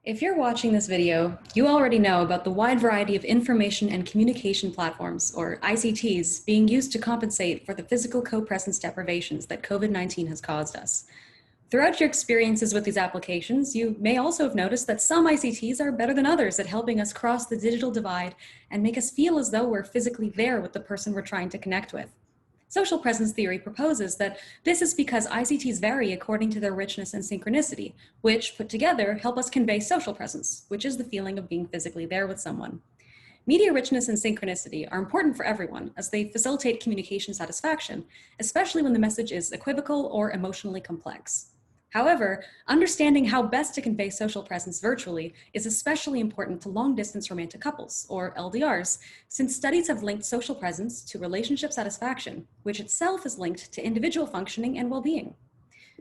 If you're watching this video, you already know about the wide variety of information and communication platforms, or ICTs, being used to compensate for the physical co-presence deprivations that COVID-19 has caused us. Throughout your experiences with these applications, you may also have noticed that some ICTs are better than others at helping us cross the digital divide and make us feel as though we're physically there with the person we're trying to connect with. Social presence theory proposes that this is because ICTs vary according to their richness and synchronicity, which, put together, help us convey social presence, which is the feeling of being physically there with someone. Media richness and synchronicity are important for everyone as they facilitate communication satisfaction, especially when the message is equivocal or emotionally complex. However, understanding how best to convey social presence virtually is especially important to long-distance romantic couples, or LDRs, since studies have linked social presence to relationship satisfaction, which itself is linked to individual functioning and well-being.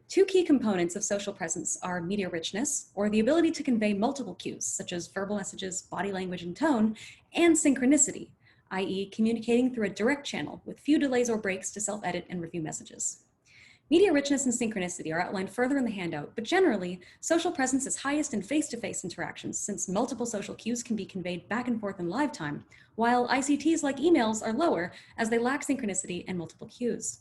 Two key components of social presence are media richness, or the ability to convey multiple cues, such as verbal messages, body language, and tone, and synchronicity, i.e. communicating through a direct channel with few delays or breaks to self-edit and review messages. Media richness and synchronicity are outlined further in the handout, but generally, social presence is highest in face-to-face interactions since multiple social cues can be conveyed back and forth in live time, while ICTs like emails are lower as they lack synchronicity and multiple cues.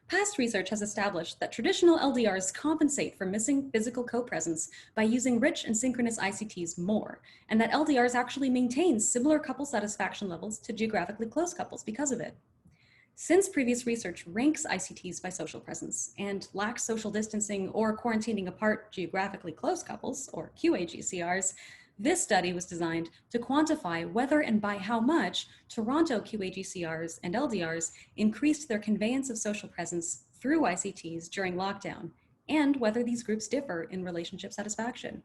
Past research has established that traditional LDRs compensate for missing physical co-presence by using rich and synchronous ICTs more, and that LDRs actually maintain similar couple satisfaction levels to geographically close couples because of it. Since previous research ranks ICTs by social presence and lacks social distancing or quarantining apart geographically close couples, or QAGCRs, this study was designed to quantify whether and by how much Toronto QAGCRs and LDRs increased their conveyance of social presence through ICTs during lockdown, and whether these groups differ in relationship satisfaction.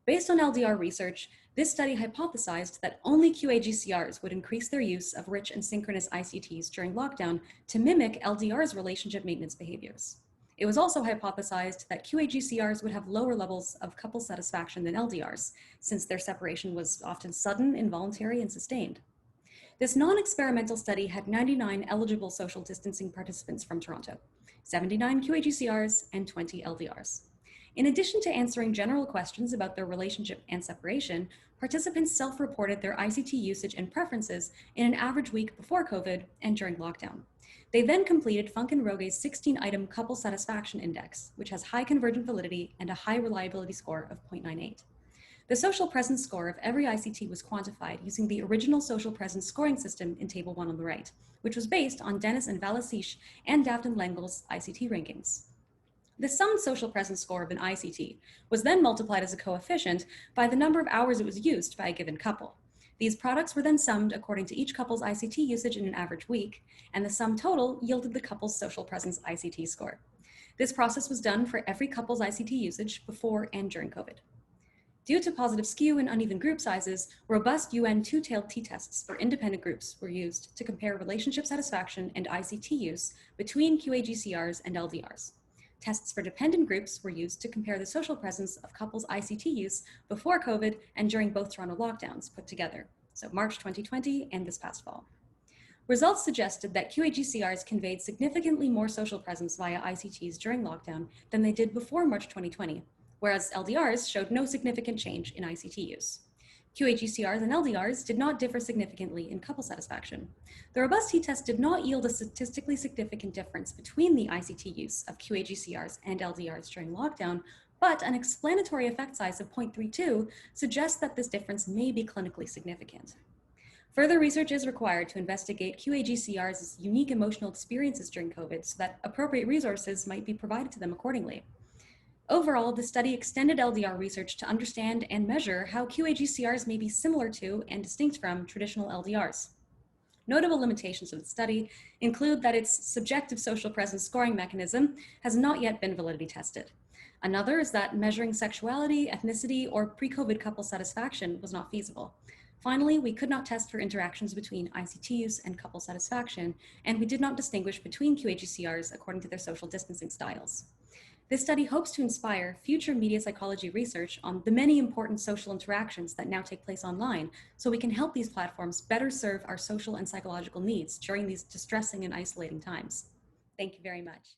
Based on LDR research, this study hypothesized that only QAGCRs would increase their use of rich and synchronous ICTs during lockdown to mimic LDR's relationship maintenance behaviors. It was also hypothesized that QAGCRs would have lower levels of couple satisfaction than LDRs, since their separation was often sudden, involuntary, and sustained. This non-experimental study had 99 eligible social distancing participants from Toronto, 79 QAGCRs, and 20 LDRs. In addition to answering general questions about their relationship and separation, participants self-reported their ICT usage and preferences in an average week before COVID and during lockdown. They then completed Funk and Roge's 16-item couple satisfaction index, which has high convergent validity and a high reliability score of 0.98. The social presence score of every ICT was quantified using the original social presence scoring system in Table 1 on the right, which was based on Dennis and Valasish and Dafton Lengel's ICT rankings. The summed social presence score of an ICT was then multiplied as a coefficient by the number of hours it was used by a given couple. These products were then summed according to each couple's ICT usage in an average week, and the sum total yielded the couple's social presence ICT score. This process was done for every couple's ICT usage before and during COVID. Due to positive skew and uneven group sizes, robust UN two-tailed t-tests for independent groups were used to compare relationship satisfaction and ICT use between QAGCRs and LDRs. Tests for dependent groups were used to compare the social presence of couples' ICT use before COVID and during both Toronto lockdowns put together, so March 2020 and this past fall. Results suggested that QAGCRs conveyed significantly more social presence via ICTs during lockdown than they did before March 2020, whereas LDRs showed no significant change in ICT use. QAGCRs and LDRs did not differ significantly in couple satisfaction. The robust t-test did not yield a statistically significant difference between the ICT use of QAGCRs and LDRs during lockdown, but an explanatory effect size of 0.32 suggests that this difference may be clinically significant. Further research is required to investigate QAGCRs' unique emotional experiences during COVID so that appropriate resources might be provided to them accordingly. Overall, the study extended LDR research to understand and measure how QAGCRs may be similar to and distinct from traditional LDRs. Notable limitations of the study include that its subjective social presence scoring mechanism has not yet been validity tested. Another is that measuring sexuality, ethnicity, or pre-COVID couple satisfaction was not feasible. Finally, we could not test for interactions between ICT use and couple satisfaction, and we did not distinguish between QAGCRs according to their social distancing styles. This study hopes to inspire future media psychology research on the many important social interactions that now take place online, so we can help these platforms better serve our social and psychological needs during these distressing and isolating times. Thank you very much.